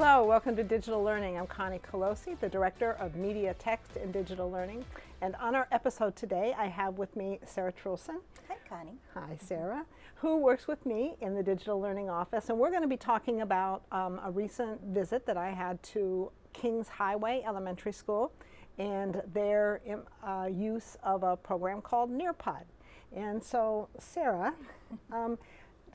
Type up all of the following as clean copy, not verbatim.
Hello, welcome to Digital Learning. I'm Connie Kolosey, the Director of Media, Text, and Digital Learning. And on our episode today, I have with me Sarah Truelson. Hi, Connie. Hi, Sarah, who works with me in the Digital Learning Office. And we're going to be talking about a recent visit that I had to Kings Highway Elementary School and their use of a program called Nearpod. And so, Sarah,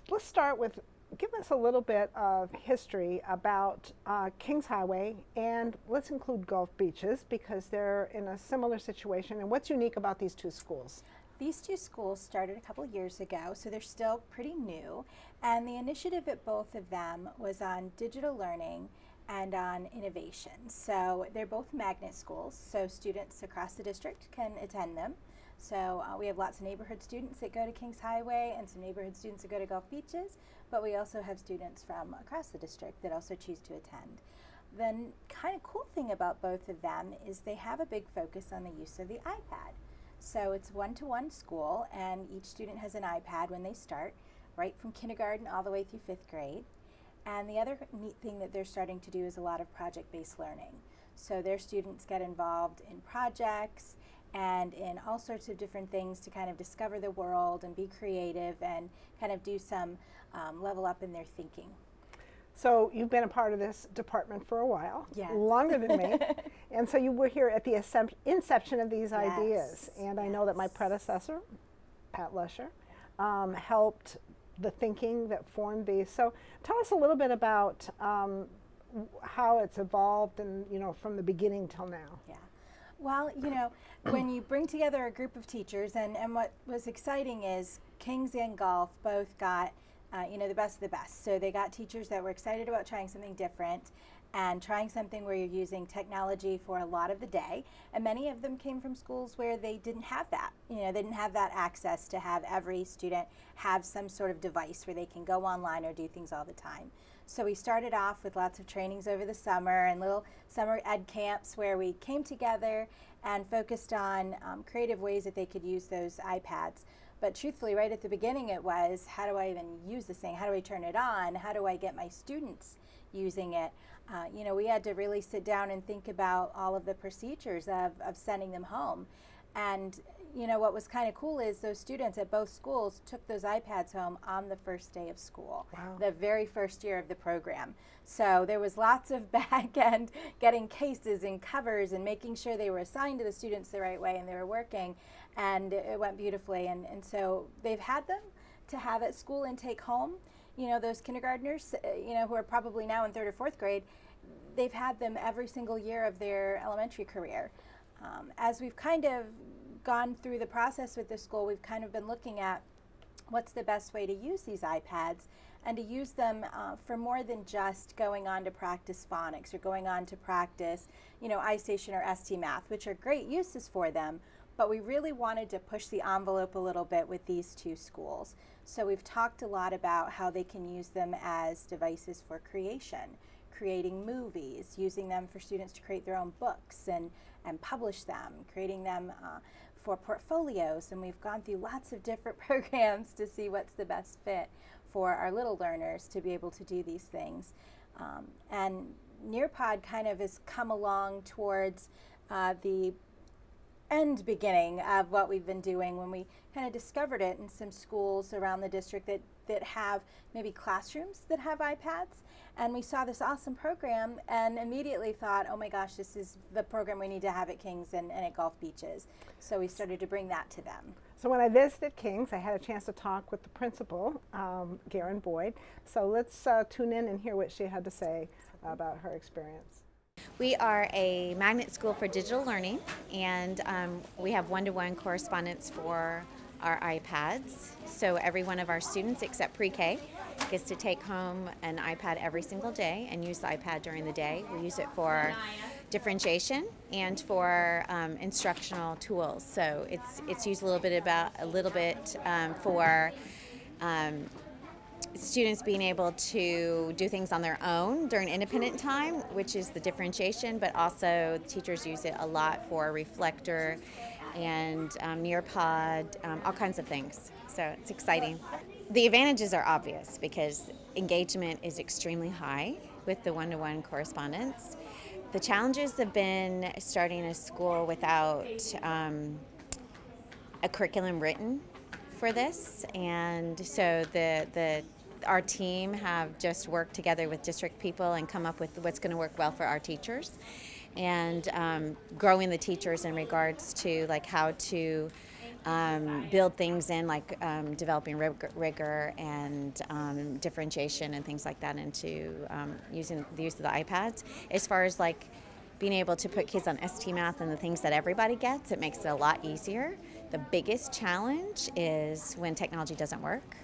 let's start with give us a little bit of history about Kings Highway, and let's include Gulf Beaches because they're in a similar situation. And what's unique about these two schools? These two schools started a couple years ago, so they're still pretty new. And the initiative at both of them was on digital learning and on innovation. So they're both magnet schools, so students across the district can attend them. So we have lots of neighborhood students that go to Kings Highway and some neighborhood students that go to Gulf Beaches, but we also have students from across the district that also choose to attend. The kind of cool thing about both of them is they have a big focus on the use of the iPad. So it's one-to-one school, and each student has an iPad when they start, right from kindergarten all the way through 5th grade. And the other neat thing that they're starting to do is a lot of project-based learning. So their students get involved in projects and in all sorts of different things to kind of discover the world and be creative and kind of do some level up in their thinking. So you've been a part of this department for a while, yes. Longer than me, and so you were here at the inception of these ideas. And I know that my predecessor, Pat Lusher, helped the thinking that formed these. So tell us a little bit about how it's evolved and, from the beginning till now. Yeah. Well, when you bring together a group of teachers, and what was exciting is Kings and Gulf both got, the best of the best. So they got teachers that were excited about trying something different and trying something where you're using technology for a lot of the day. And many of them came from schools where they didn't have that. They didn't have that access to have every student have some sort of device where they can go online or do things all the time. So we started off with lots of trainings over the summer and little summer ed camps where we came together and focused on creative ways that they could use those iPads. But truthfully, right at the beginning it was, how do I even use this thing? How do I turn it on? How do I get my students using it? We had to really sit down and think about all of the procedures of sending them home. And what was kind of cool is those students at both schools took those iPads home on the first day of school, wow. The very first year of the program. So there was lots of back end getting cases and covers and making sure they were assigned to the students the right way and they were working, and it went beautifully. And so they've had them to have at school and take home. Those kindergartners, who are probably now in 3rd or 4th grade, they've had them every single year of their elementary career. As we've kind of gone through the process with the school, we've kind of been looking at what's the best way to use these iPads and to use them for more than just going on to practice phonics or going on to practice, iStation or ST Math, which are great uses for them, but we really wanted to push the envelope a little bit with these two schools. So we've talked a lot about how they can use them as devices for creating movies, using them for students to create their own books and publish them, creating them for portfolios, and we've gone through lots of different programs to see what's the best fit for our little learners to be able to do these things. And Nearpod kind of has come along towards the beginning of what we've been doing when we kind of discovered it in some schools around the district that have maybe classrooms that have iPads, and we saw this awesome program and immediately thought, oh my gosh, this is the program we need to have at Kings and at Gulf Beaches. So we started to bring that to them. So when I visited Kings, I had a chance to talk with the principal, Garen Boyd. So let's tune in and hear what she had to say about her experience. We are a magnet school for digital learning, and we have one-to-one correspondence for our iPads. So every one of our students except pre-K gets to take home an iPad every single day and use the iPad during the day. We use it for differentiation and for instructional tools. So it's used a little bit for students being able to do things on their own during independent time, which is the differentiation, but also teachers use it a lot for reflector and Nearpod, all kinds of things. So it's exciting. The advantages are obvious because engagement is extremely high. with the one-to-one correspondence. The challenges have been starting a school without a curriculum written for this, and so our team have just worked together with district people and come up with what's going to work well for our teachers, and growing the teachers in regards to like how to build things in, like developing rigor and differentiation and things like that into using the use of the iPads. As far as like being able to put kids on ST Math and the things that everybody gets, it makes it a lot easier. The biggest challenge is when technology doesn't work.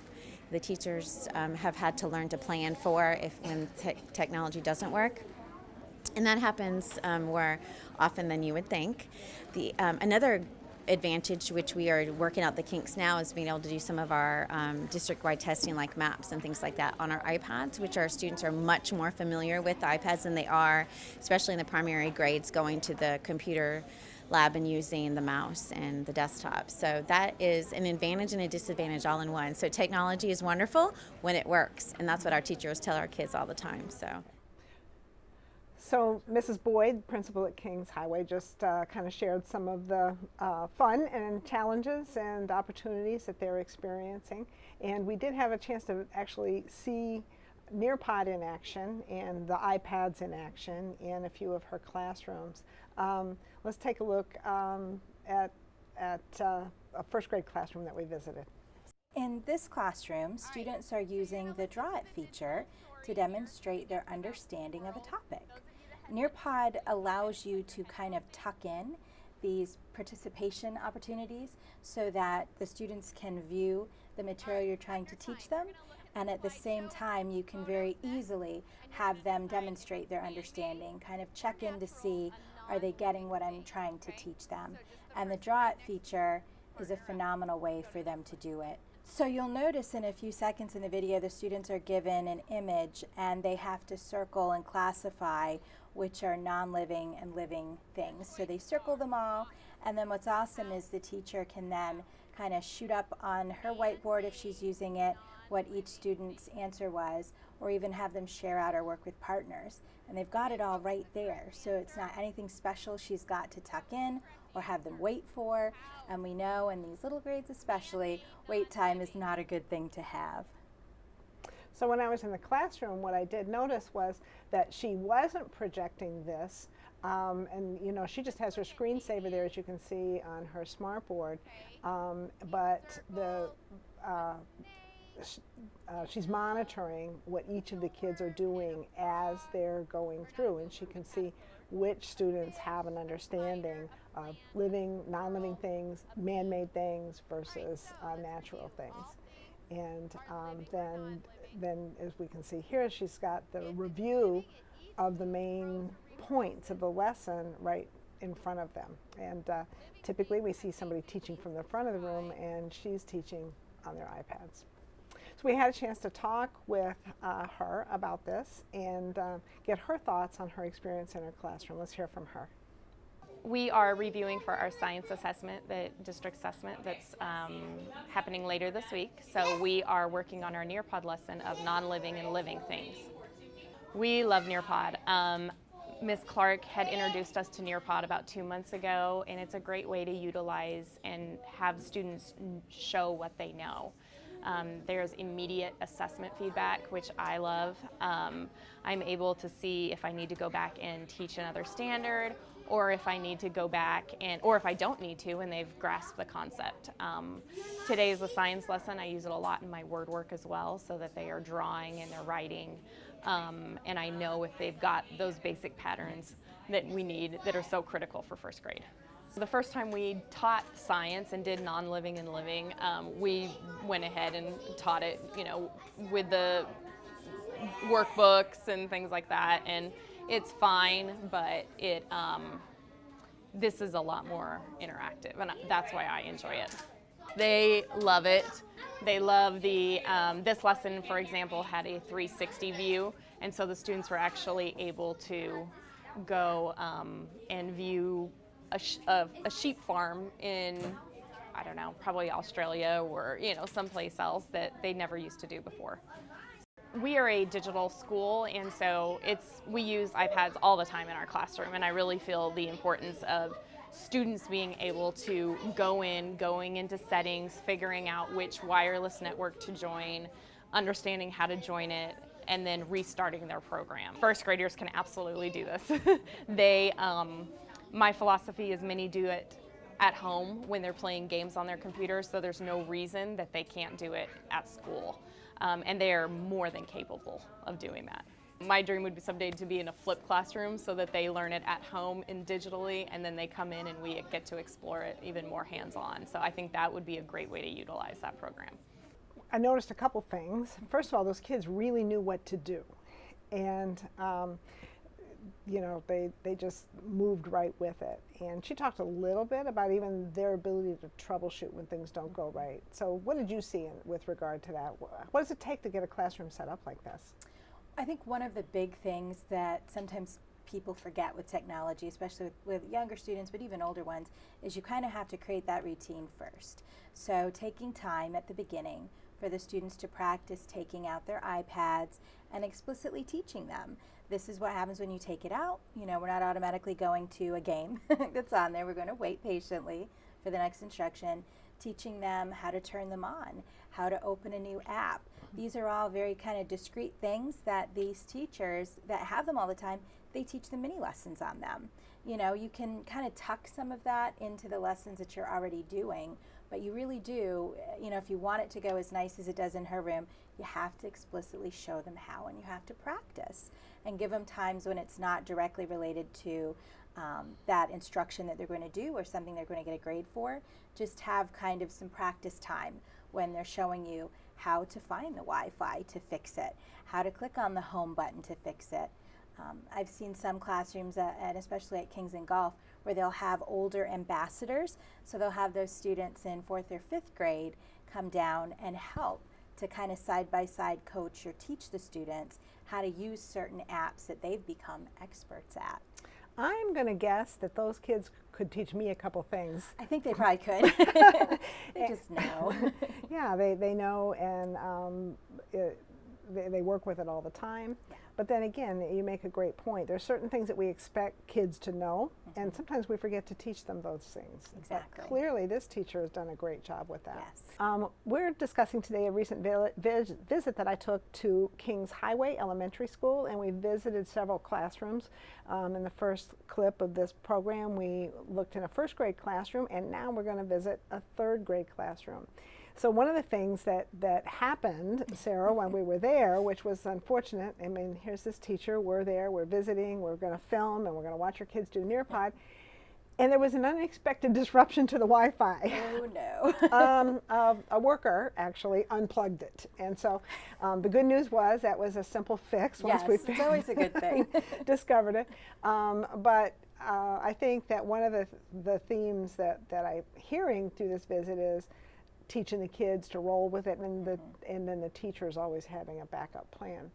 The teachers have had to learn to plan for when technology doesn't work. And that happens more often than you would think. Another advantage, which we are working out the kinks now, is being able to do some of our district-wide testing like maps and things like that on our iPads, which our students are much more familiar with the iPads than they are, especially in the primary grades, going to the computer lab and using the mouse and the desktop. So that is an advantage and a disadvantage all in one. So technology is wonderful when it works, and that's what our teachers tell our kids all the time. So Mrs. Boyd, principal at Kings Highway, just kind of shared some of the fun and challenges and opportunities that they're experiencing. And we did have a chance to actually see Nearpod in action and the iPads in action in a few of her classrooms. Let's take a look at a first grade classroom that we visited. In this classroom, students are using the Draw It feature to demonstrate their understanding of a topic. Nearpod allows you to kind of tuck in these participation opportunities so that the students can view the material you're trying to teach them, and at the same time you can very easily have them demonstrate their understanding, kind of check in to see, are they getting what I'm trying to teach them? And the Draw It feature is a phenomenal way for them to do it. So you'll notice in a few seconds in the video the students are given an image and they have to circle and classify which are non-living and living things. So they circle them all, and then what's awesome is the teacher can then kind of shoot up on her whiteboard, if she's using it, what each student's answer was, or even have them share out or work with partners. And they've got it all right there, so it's not anything special she's got to tuck in or have them wait for. And we know in these little grades especially, wait time is not a good thing to have. So when I was in the classroom, what I did notice was that she wasn't projecting this, and you know, she just has her screensaver there, as you can see on her smartboard, but she's monitoring what each of the kids are doing as they're going through, and she can see which students have an understanding of living, non-living things, man-made things versus natural things. And then as we can see here, she's got the review of the main points of the lesson right in front of them. And typically we see somebody teaching from the front of the room, and she's teaching on their iPads. So we had a chance to talk with her about this and get her thoughts on her experience in her classroom. Let's hear from her. We are reviewing for our science assessment, the district assessment that's happening later this week. So we are working on our Nearpod lesson of non-living and living things. We love Nearpod. Ms. Clark had introduced us to Nearpod about 2 months ago, and it's a great way to utilize and have students show what they know. There's immediate assessment feedback, which I love. I'm able to see if I need to go back and teach another standard, or if I need to go back or if I don't need to and they've grasped the concept. Today is a science lesson. I use it a lot in my word work as well, so that they are drawing and they're writing. And I know if they've got those basic patterns that we need that are so critical for first grade. The first time we taught science and did non-living and living, we went ahead and taught it, you know, with the workbooks and things like that, and it's fine, but this is a lot more interactive, and that's why I enjoy it. They love it. They love this lesson, for example, had a 360 view, and so the students were actually able to go and view a sheep farm in, I don't know, probably Australia or, you know, someplace else that they never used to do before. We are a digital school, and so we use iPads all the time in our classroom, and I really feel the importance of students being able to going into settings, figuring out which wireless network to join, understanding how to join it, and then restarting their program. First graders can absolutely do this. My philosophy is many do it at home when they're playing games on their computers, so there's no reason that they can't do it at school. And they are more than capable of doing that. My dream would be someday to be in a flipped classroom so that they learn it at home and digitally, and then they come in and we get to explore it even more hands-on. So I think that would be a great way to utilize that program. I noticed a couple things. First of all, those kids really knew what to do. And you know, they just moved right with it. And she talked a little bit about even their ability to troubleshoot when things don't go right. So what did you see with regard to that? What does it take to get a classroom set up like this? I think one of the big things that sometimes people forget with technology, especially with younger students, but even older ones, is you kind of have to create that routine first. So taking time at the beginning for the students to practice taking out their iPads and explicitly teaching them. This is what happens when you take it out. You know, we're not automatically going to a game that's on there. We're going to wait patiently for the next instruction, teaching them how to turn them on, how to open a new app. These are all very kind of discrete things that these teachers that have them all the time, they teach them mini lessons on them. You know, you can kind of tuck some of that into the lessons that you're already doing, but you really do, you know, if you want it to go as nice as it does in her room, you have to explicitly show them how, and you have to practice and give them times when it's not directly related to that instruction that they're going to do or something they're going to get a grade for. Just have kind of some practice time when they're showing you how to find the Wi-Fi to fix it, how to click on the home button to fix it. I've seen some classrooms, and especially at Kings and Golf, where they'll have older ambassadors. So they'll have those students in 4th or 5th grade come down and help to kind of side-by-side coach or teach the students how to use certain apps that they've become experts at. I'm going to guess that those kids could teach me a couple things. I think they probably could. They just know. Yeah, they know, and they work with it all the time. Yeah. But then again, you make a great point. There's certain things that we expect kids to know, and sometimes we forget to teach them those things. Exactly. But clearly, this teacher has done a great job with that. Yes. We're discussing today a recent visit that I took to Kings Highway Elementary School, and we visited several classrooms. In the first clip of this program, we looked in a 1st grade classroom, and now we're going to visit a 3rd grade classroom. So one of the things that happened, Sarah, when we were there, which was unfortunate, I mean, here's this teacher, we're there, we're visiting, we're going to film, and we're going to watch our kids do Nearpod, and there was an unexpected disruption to the Wi-Fi. Oh, no. A worker actually unplugged it, and so the good news was that was a simple fix once Yes, it's always a good thing. discovered it. But I think that one of the themes that I'm hearing through this visit is teaching the kids to roll with it, and then the teachers always having a backup plan.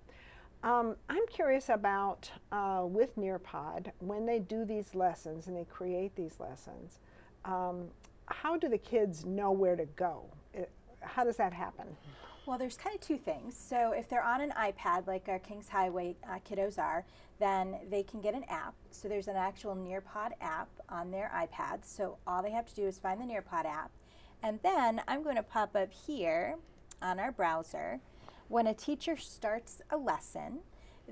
I'm curious about with Nearpod, when they do these lessons and they create these lessons, how do the kids know where to go? How does that happen? Well, there's kind of two things. So if they're on an iPad, like our Kings Highway kiddos are, then they can get an app. So there's an actual Nearpod app on their iPads. So all they have to do is find the Nearpod app. And then I'm going to pop up here on our browser. When a teacher starts a lesson,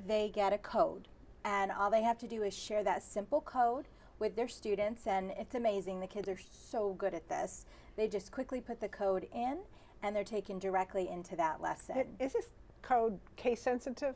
they get a code. And all they have to do is share that simple code with their students. And it's amazing. The kids are so good at this. They just quickly put the code in, and they're taken directly into that lesson. Is this code case sensitive?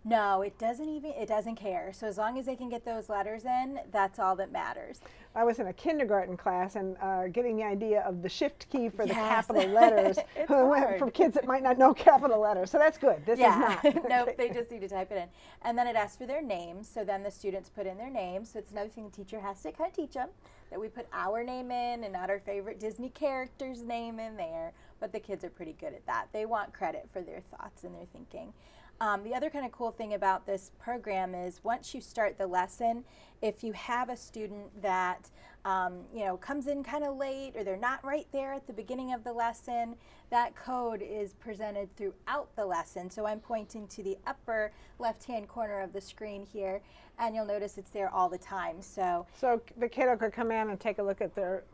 No, it doesn't care. So as long as they can get those letters in, that's all that matters. I was in a kindergarten class, and getting the idea of the shift key for the Yes. capital letters It's went hard. from kids that might not know capital letters. So that's good. This is not. Nope, they just need to type it in. And then it asks for their names, so then the students put in their names. So it's another thing the teacher has to kind of teach them, that we put our name in and not our favorite Disney character's name in there. but the kids are pretty good at that. They want credit for their thoughts and their thinking. The other kind of cool thing about this program is once you start the lesson, if you have a student that comes in kind of late, or they're not right there at the beginning of the lesson, that code is presented throughout the lesson. So I'm pointing to the upper left-hand corner of the screen here, and you'll notice it's there all the time. So the kiddo could come in and take a look at their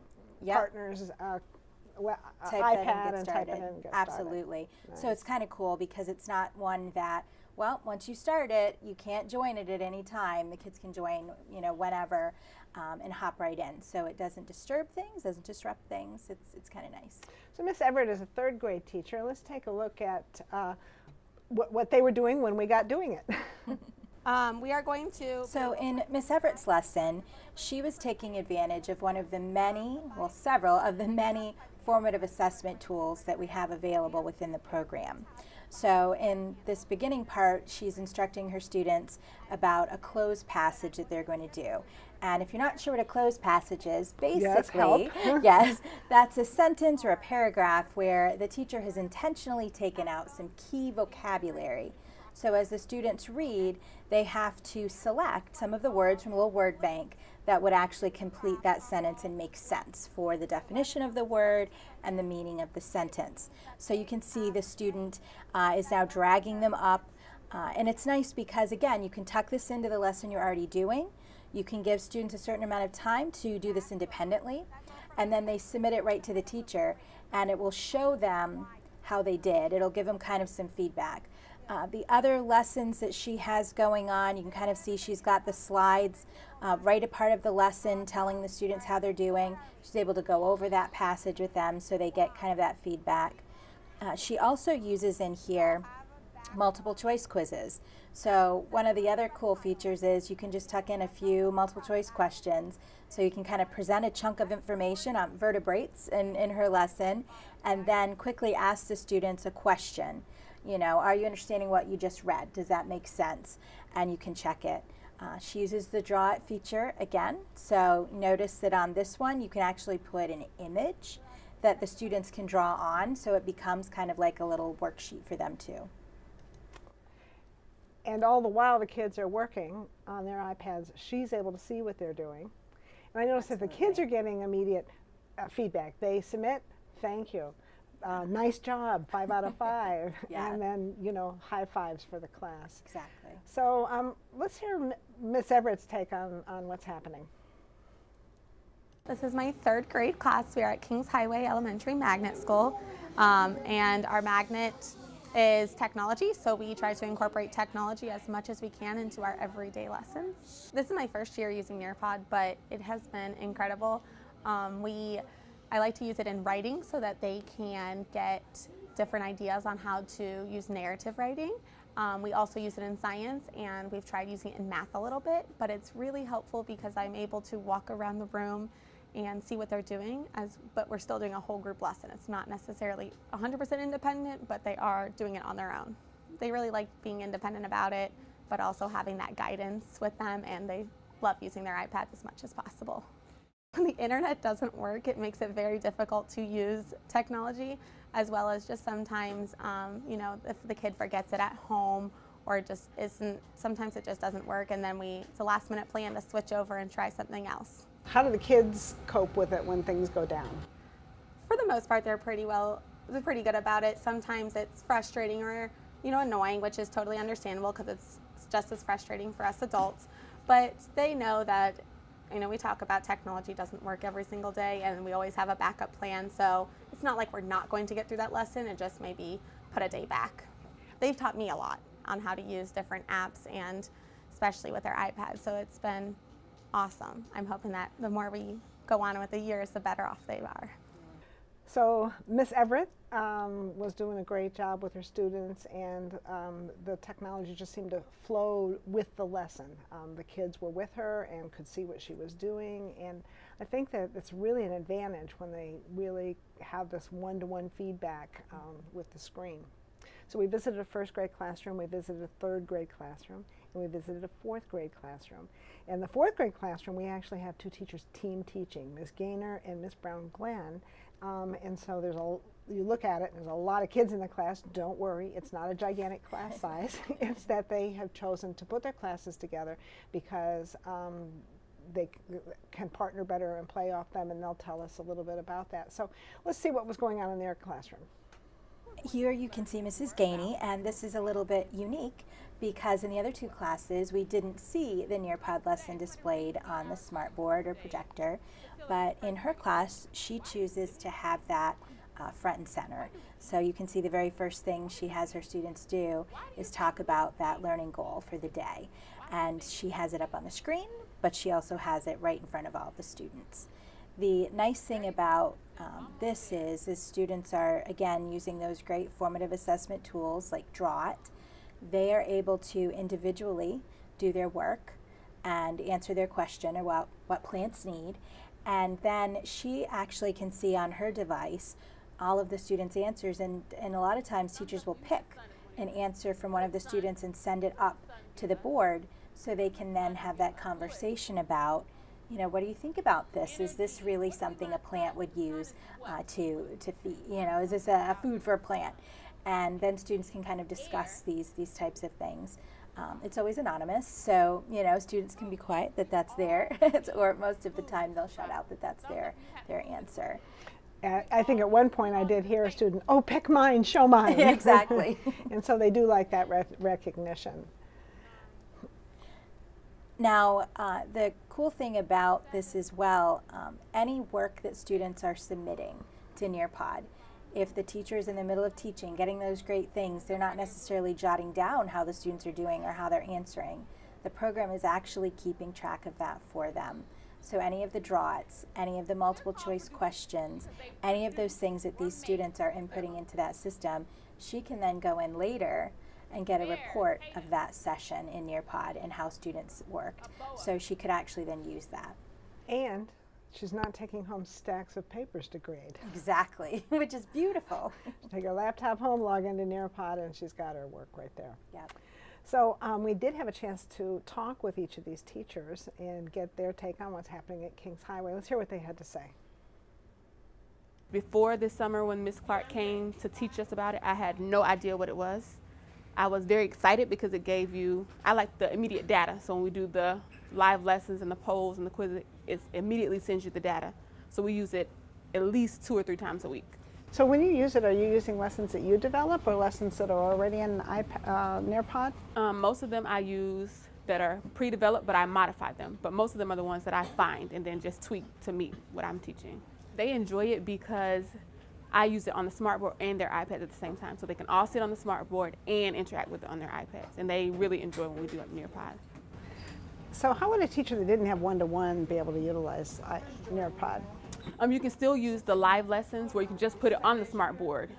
partner's iPad and type it in and get Absolutely. started. Nice. So it's kind of cool because it's not one that, well, once you start it, you can't join it at any time. The kids can join, whenever, and hop right in. So it doesn't disturb things, doesn't disrupt things. It's kind of nice. So Miss Everett is a third grade teacher. Let's take a look at what they were doing when we got doing it. We are going to... So in Miss Everett's lesson, she was taking advantage of one of the many, well, several of the many formative assessment tools that we have available within the program. So in this beginning part, she's instructing her students about a closed passage that they're going to do. And if you're not sure what a closed passage is, basically, yes, that's a sentence or a paragraph where the teacher has intentionally taken out some key vocabulary. So as the students read, they have to select some of the words from a little word bank that would actually complete that sentence and make sense for the definition of the word and the meaning of the sentence. So you can see the student is now dragging them up. And it's nice because, again, you can tuck this into the lesson you're already doing. You can give students a certain amount of time to do this independently. And then they submit it right to the teacher. And it will show them how they did. It'll give them kind of some feedback. The other lessons that she has going on, you can kind of see she's got the slides right a part of the lesson telling the students how they're doing. She's able to go over that passage with them so they get kind of that feedback. She also uses in here multiple choice quizzes. So one of the other cool features is you can just tuck in a few multiple choice questions so you can kind of present a chunk of information on vertebrates in her lesson and then quickly ask the students a question. Are you understanding what you just read? Does that make sense? And you can check it. She uses the draw it feature again. So notice that on this one, you can actually put an image that the students can draw on. So it becomes kind of like a little worksheet for them too. And all the while the kids are working on their iPads, she's able to see what they're doing. And I notice that the kids are getting immediate feedback. They submit, thank you. Nice job, 5 out of 5, and then, high fives for the class. Exactly. So let's hear Miss Everett's take on what's happening. This is my third grade class. We are at Kings Highway Elementary Magnet School, and our magnet is technology, so we try to incorporate technology as much as we can into our everyday lessons. This is my first year using Nearpod, but it has been incredible. I like to use it in writing so that they can get different ideas on how to use narrative writing. We also use it in science, and we've tried using it in math a little bit, but it's really helpful because I'm able to walk around the room and see what they're doing, but we're still doing a whole group lesson. It's not necessarily 100% independent, but they are doing it on their own. They really like being independent about it, but also having that guidance with them, and they love using their iPads as much as possible. When the internet doesn't work, it makes it very difficult to use technology, as well as just sometimes, if the kid forgets it at home or just sometimes it just doesn't work, and then it's a last minute plan to switch over and try something else. How do the kids cope with it when things go down? For the most part, they're pretty good about it. Sometimes it's frustrating or, annoying, which is totally understandable because it's just as frustrating for us adults. But they know that we talk about technology doesn't work every single day, and we always have a backup plan, so it's not like we're not going to get through that lesson and just maybe put a day back. They've taught me a lot on how to use different apps, and especially with their iPads, so it's been awesome. I'm hoping that the more we go on with the years, the better off they are. So Miss Everett was doing a great job with her students, and the technology just seemed to flow with the lesson. The kids were with her and could see what she was doing, and I think that it's really an advantage when they really have this one-to-one feedback with the screen. So we visited a first grade classroom, we visited a third grade classroom, and we visited a fourth grade classroom. In the fourth grade classroom, we actually have two teachers team teaching, Ms. Gaynor and Ms. Brown-Glenn, And so you look at it, there's a lot of kids in the class. Don't worry, it's not a gigantic class size. It's that they have chosen to put their classes together because they can partner better and play off them, and they'll tell us a little bit about that. So let's see what was going on in their classroom. Here you can see Mrs. Gainey, and this is a little bit unique because in the other two classes we didn't see the Nearpod lesson displayed on the smartboard or projector, but in her class she chooses to have that front and center. So you can see the very first thing she has her students do is talk about that learning goal for the day. And she has it up on the screen, but she also has it right in front of all the students. The nice thing about this is students are, again, using those great formative assessment tools like Draw It. They are able to individually do their work and answer their question or what plants need. And then she actually can see on her device all of the students' answers, and a lot of times teachers will pick an answer from one of the students and send it up to the board so they can then have that conversation about, you know, what do you think about this? Is this really something a plant would use to feed? You know, is this a food for a plant? And then students can kind of discuss these types of things. It's always anonymous, so, you know, students can be quiet that that's there, or most of the time they'll shout out that that's their answer. I think at one point I did hear a student, oh, pick mine, show mine. Exactly. And so they do like that recognition. Now, the cool thing about this as well, any work that students are submitting to Nearpod, if the teacher is in the middle of teaching, getting those great things, they're not necessarily jotting down how the students are doing or how they're answering. The program is actually keeping track of that for them. So any of the draw-its, any of the multiple choice questions, any of those things that these students are inputting into that system, she can then go in later and get a report of that session in Nearpod and how students worked. So she could actually then use that. And she's not taking home stacks of papers to grade. Exactly, which is beautiful. Take her laptop home, log into Nearpod, and she's got her work right there. Yep. So we did have a chance to talk with each of these teachers and get their take on what's happening at Kings Highway. Let's hear what they had to say. Before this summer when Ms. Clark came to teach us about it, I had no idea what it was. I was very excited because it gave you, I like the immediate data. So when we do the live lessons and the polls and the quizzes, it immediately sends you the data. So we use it at least 2 or 3 times a week. So when you use it, are you using lessons that you develop or lessons that are already in Nearpod? Most of them I use that are pre-developed, but I modify them. But most of them are the ones that I find and then just tweak to meet what I'm teaching. They enjoy it because I use it on the smartboard and their iPads at the same time. So they can all sit on the smartboard and interact with it on their iPads. And they really enjoy when we do it Nearpod. So how would a teacher that didn't have one-to-one be able to utilize Nearpod? You can still use the live lessons where you can just put it on the smartboard.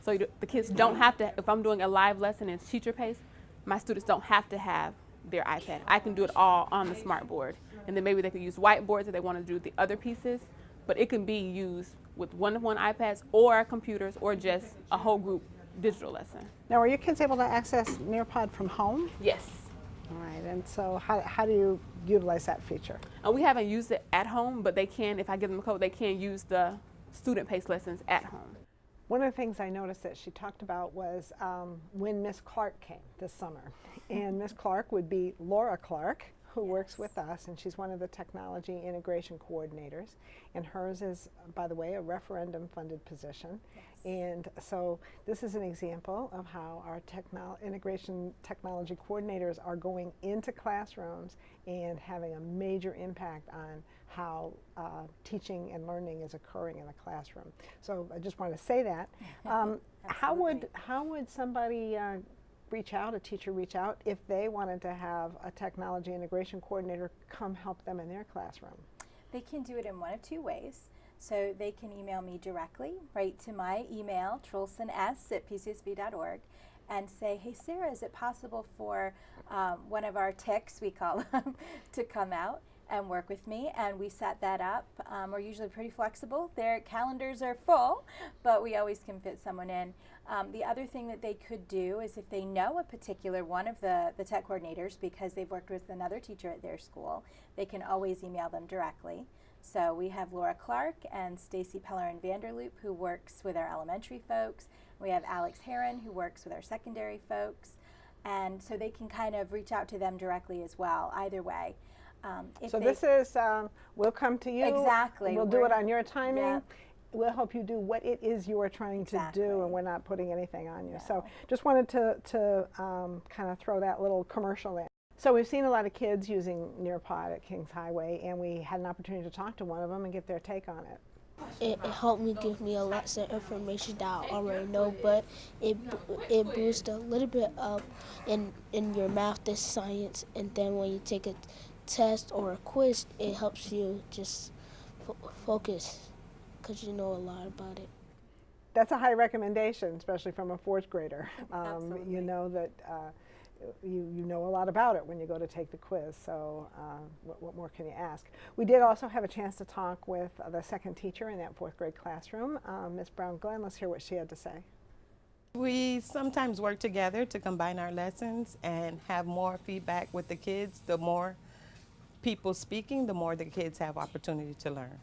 So the kids don't have to, if I'm doing a live lesson in teacher pace, my students don't have to have their iPad. I can do it all on the smartboard. And then maybe they could use whiteboards if they want to do the other pieces. But it can be used with one-to-one iPads or computers or just a whole group digital lesson. Now, are your kids able to access Nearpod from home? Yes. All right, and so how do you utilize that feature? We haven't used it at home, but they can, if I give them a code, they can use the student-paced lessons at home. One of the things I noticed that she talked about was when Miss Clark came this summer. And Miss Clark would be Laura Clark, who works with us, and she's one of the technology integration coordinators. And hers is, by the way, a referendum-funded position. Yes. And so this is an example of how our integration technology coordinators are going into classrooms and having a major impact on how teaching and learning is occurring in the classroom. So I just want to say that. How would somebody a teacher reach out if they wanted to have a technology integration coordinator come help them in their classroom? They can do it in one of 2 ways. So they can email me directly, right to my email, truelsons@pcsb.org, and say, hey Sarah, is it possible for one of our techs, we call them, to come out and work with me? And we set that up. We're usually pretty flexible. Their calendars are full, but we always can fit someone in. The other thing that they could do is if they know a particular one of the tech coordinators because they've worked with another teacher at their school, they can always email them directly. So we have Laura Clark and Stacy Pellerin Vanderloop, who works with our elementary folks. We have Alex Heron, who works with our secondary folks. And so they can kind of reach out to them directly as well, either way. So this is, we'll come to you. Exactly. We'll do it on your timing. Yep. We'll help you do what it is you are trying to Exactly. do, and we're not putting anything on you. No. So just wanted to kind of throw that little commercial in. So we've seen a lot of kids using Nearpod at Kings Highway, and we had an opportunity to talk to one of them and get their take on it. It helped me give me a lot of information that I already know, but it boosts a little bit up in your math and science, and then when you take a test or a quiz, it helps you just focus because you know a lot about it. That's a high recommendation, especially from a fourth grader. Absolutely. You know that you know a lot about it when you go to take the quiz, so what more can you ask? We did also have a chance to talk with the second teacher in that fourth grade classroom, Ms. Brown-Glenn. Let's hear what she had to say. We sometimes work together to combine our lessons and have more feedback with the kids. The more people speaking, the more the kids have opportunity to learn.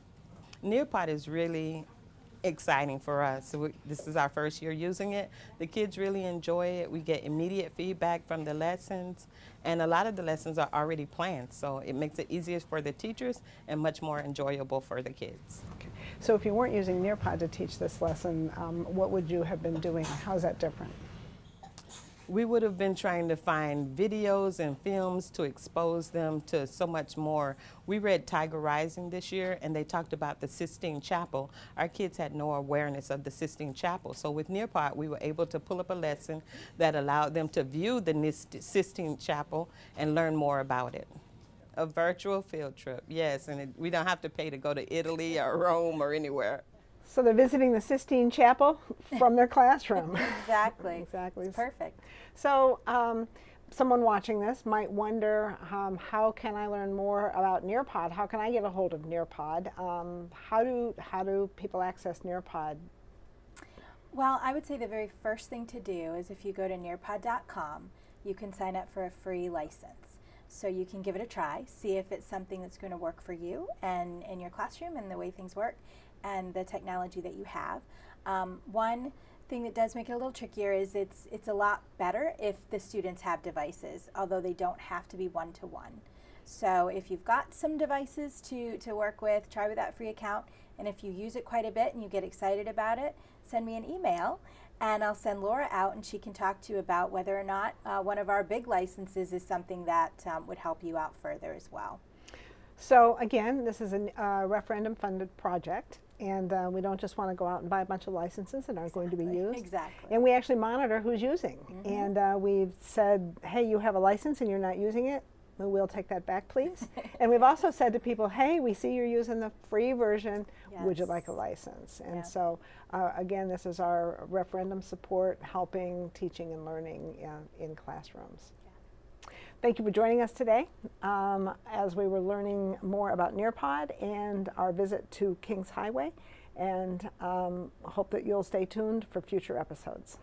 Nearpod is really exciting for us. This is our first year using it. The kids really enjoy it. We get immediate feedback from the lessons, and a lot of the lessons are already planned, so it makes it easier for the teachers and much more enjoyable for the kids. Okay. So if you weren't using Nearpod to teach this lesson, what would you have been doing? How's that different? We would have been trying to find videos and films to expose them to so much more. We read Tiger Rising this year, and they talked about the Sistine Chapel. Our kids had no awareness of the Sistine Chapel. So with Nearpod, we were able to pull up a lesson that allowed them to view the Sistine Chapel and learn more about it. A virtual field trip, yes, and we don't have to pay to go to Italy or Rome or anywhere. So they're visiting the Sistine Chapel from their classroom. Exactly. Exactly. It's perfect. So someone watching this might wonder, how can I learn more about Nearpod? How can I get a hold of Nearpod? How do people access Nearpod? Well, I would say the very first thing to do is if you go to nearpod.com, you can sign up for a free license. So you can give it a try, see if it's something that's going to work for you and in your classroom and the way things work and the technology that you have. One thing that does make it a little trickier is it's a lot better if the students have devices, although they don't have to be one-to-one. So if you've got some devices to work with, try with that free account, and if you use it quite a bit and you get excited about it, send me an email and I'll send Laura out and she can talk to you about whether or not one of our big licenses is something that would help you out further as well. So again, this is a referendum-funded project, and we don't just want to go out and buy a bunch of licenses that aren't going to be used. Exactly. And we actually monitor who's using. And we've said, hey, you have a license and you're not using it, we'll take that back, please. And we've also said to people, hey, we see you're using the free version. Yes. Would you like a license? And so, again, this is our referendum support, helping teaching and learning in classrooms. Thank you for joining us today as we were learning more about Nearpod and our visit to Kings Highway, and hope that you'll stay tuned for future episodes.